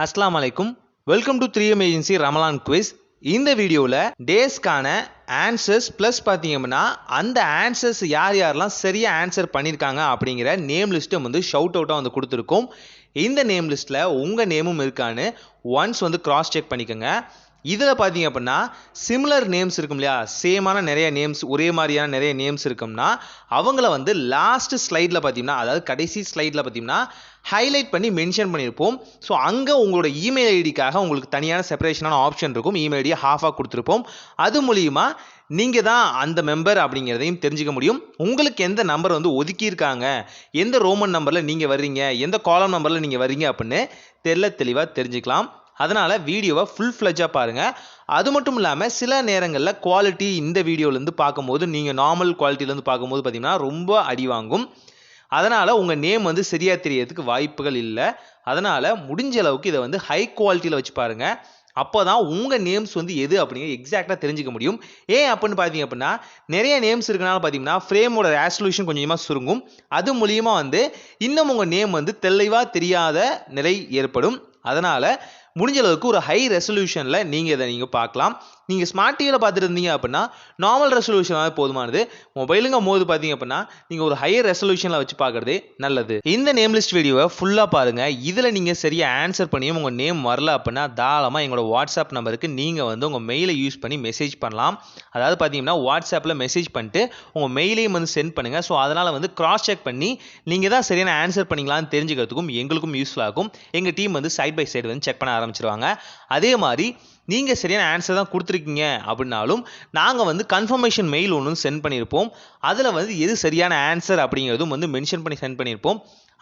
அஸ்ஸலாமு அலைக்கும். Welcome to 3M agency Ramadan quiz. இந்த வீடியோவில் டேஸ்க்கான ஆன்சர்ஸ் ப்ளஸ் பார்த்தீங்க அப்படின்னா அந்த ஆன்சர்ஸ் யார் யாரெல்லாம் சரியாக ஆன்சர் பண்ணியிருக்காங்க அப்படிங்கிற நேம் லிஸ்ட்டை வந்து ஷவுட் அவுட்டாக வந்து கொடுத்துருக்கோம். இந்த நேம் லிஸ்ட்டில் உங்கள் நேமும் இருக்கான்னு ஒன்ஸ் வந்து கிராஸ் செக் பண்ணிக்கோங்க. இதில் பார்த்தீங்க அப்படின்னா சிமிலர் நேம்ஸ் இருக்கும் இல்லையா, சேமான நிறைய நேம்ஸ், ஒரே மாதிரியான நிறைய நேம்ஸ் இருக்கும்னா அவங்கள வந்து லாஸ்ட் ஸ்லைடில் பார்த்தீங்கன்னா, அதாவது கடைசி ஸ்லைடில் பார்த்தீங்கன்னா ஹைலைட் பண்ணி மென்ஷன் பண்ணியிருப்போம். ஸோ அங்கே உங்களோட இமெயில் ஐடிக்காக உங்களுக்கு தனியான செப்பரேஷனான ஆப்ஷன் இருக்கும். இமெயில் ஐடியை ஹாஃபாக கொடுத்துருப்போம். அது மூலிமா நீங்கள் தான் அந்த மெம்பர் அப்படிங்கிறதையும் தெரிஞ்சுக்க முடியும். உங்களுக்கு எந்த நம்பர் வந்து ஒதுக்கியிருக்காங்க, எந்த ரோமன் நம்பரில் நீங்கள் வர்றீங்க, எந்த காலம் நம்பரில் நீங்கள் வர்றீங்க அப்படின்னு தெளிவாக தெரிஞ்சுக்கலாம். அதனால் வீடியோவை ஃபுல் ஃப்ளெஜாக பாருங்கள். அது மட்டும் இல்லாமல் சில நேரங்களில் குவாலிட்டி இந்த வீடியோலேருந்து பார்க்கும்போது நீங்கள் நார்மல் குவாலிட்டிலேருந்து பார்க்கும்போது பார்த்தீங்கன்னா ரொம்ப அடி வாங்கும். அதனால் உங்கள் நேம் வந்து சரியாக தெரியறதுக்கு வாய்ப்புகள் இல்லை. அதனால் முடிஞ்ச அளவுக்கு இதை வந்து ஹை குவாலிட்டியில் வச்சு பாருங்கள். அப்போ தான் உங்கள் நேம்ஸ் வந்து எது அப்படிங்கிற எக்ஸாக்டாக தெரிஞ்சுக்க முடியும். ஏன் அப்படின்னு பார்த்தீங்க அப்படின்னா நிறைய நேம்ஸ் இருக்கனால பார்த்தீங்கன்னா ஃப்ரேமோட ரெசல்யூஷன் கொஞ்சமாக சுருங்கும். அது மூலியமாக வந்து இன்னும் உங்கள் நேம் வந்து தெளிவாக தெரியாத நிலை ஏற்படும். அதனால் முடிஞ்ச அளவுக்கு ஒரு ஹை ரெசல்யூஷனில் நீங்கள் இதை பார்க்கலாம். நீங்கள் ஸ்மார்ட் டிவியில் பார்த்துட்டு இருந்தீங்க அப்படின்னா நார்மல் ரெசல்யூஷனாக போதுமானது. மொபைலுங்கும் போது பார்த்தீங்க அப்படின்னா நீங்கள் ஒரு ஹையர் ரெசல்யூஷனில் வச்சு பார்க்குறதே நல்லது. இந்த நேம் லிஸ்ட் வீடியோவை ஃபுல்லாக பாருங்கள். இதில் நீங்கள் சரியாக ஆன்சர் பண்ணியும் உங்கள் நேம் வரல அப்படின்னா தாராளமாக எங்களோட வாட்ஸ்அப் நம்பருக்கு நீங்கள் வந்து உங்கள் மெயிலை யூஸ் பண்ணி மெசேஜ் பண்ணலாம். அதாவது பார்த்தீங்கன்னா வாட்ஸ்அப்பில் மெசேஜ் பண்ணிட்டு உங்கள் மெயிலையும் வந்து சென்ட் பண்ணுங்கள். ஸோ அதனால் வந்து கிராஸ் செக் பண்ணி நீங்கள் தான் சரியான ஆன்சர் பண்ணிங்களான்னு தெரிஞ்சுக்கிறதுக்கும் எங்களுக்கும் யூஸ்ஃபுல் ஆகும். எங்கள் டீம் வந்து சைட் பை சைடு வந்து செக் பண்ண ஆரம்பிச்சிருவாங்க. அதே மாதிரி நீங்கள் சரியான ஆன்சர் தான் கொடுத்துருக்கீங்க அப்படின்னாலும் நாங்கள் வந்து கன்ஃபர்மேஷன் மெயில் ஒன்று சென்ட் பண்ணியிருப்போம். அதில் வந்து எது சரியான ஆன்சர் அப்படிங்கிறதும் வந்து மென்ஷன் பண்ணி சென்ட் பண்ணியிருப்போம்.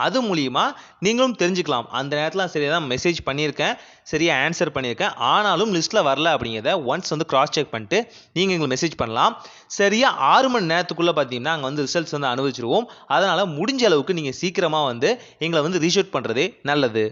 அது மூலிமா நீங்களும் தெரிஞ்சுக்கலாம், அந்த நேரத்தில் சரியாக தான் மெசேஜ் பண்ணியிருக்கேன், சரியாக ஆன்சர் பண்ணியிருக்கேன், ஆனாலும் லிஸ்ட்டில் வரல அப்படிங்கிறத ஒன்ஸ் வந்து கிராஸ் செக் பண்ணிட்டு நீங்கள் எங்களுக்கு மெசேஜ் பண்ணலாம். சரியாக 6 மணி நேரத்துக்குள்ளே பார்த்தீங்கன்னா அங்கே வந்து ரிசல்ட்ஸ் வந்து அனுபவிச்சிருவோம். அதனால் முடிஞ்ச அளவுக்கு நீங்கள் சீக்கிரமாக வந்து எங்களை வந்து ரீச் அவுட் பண்ணுறதே நல்லது.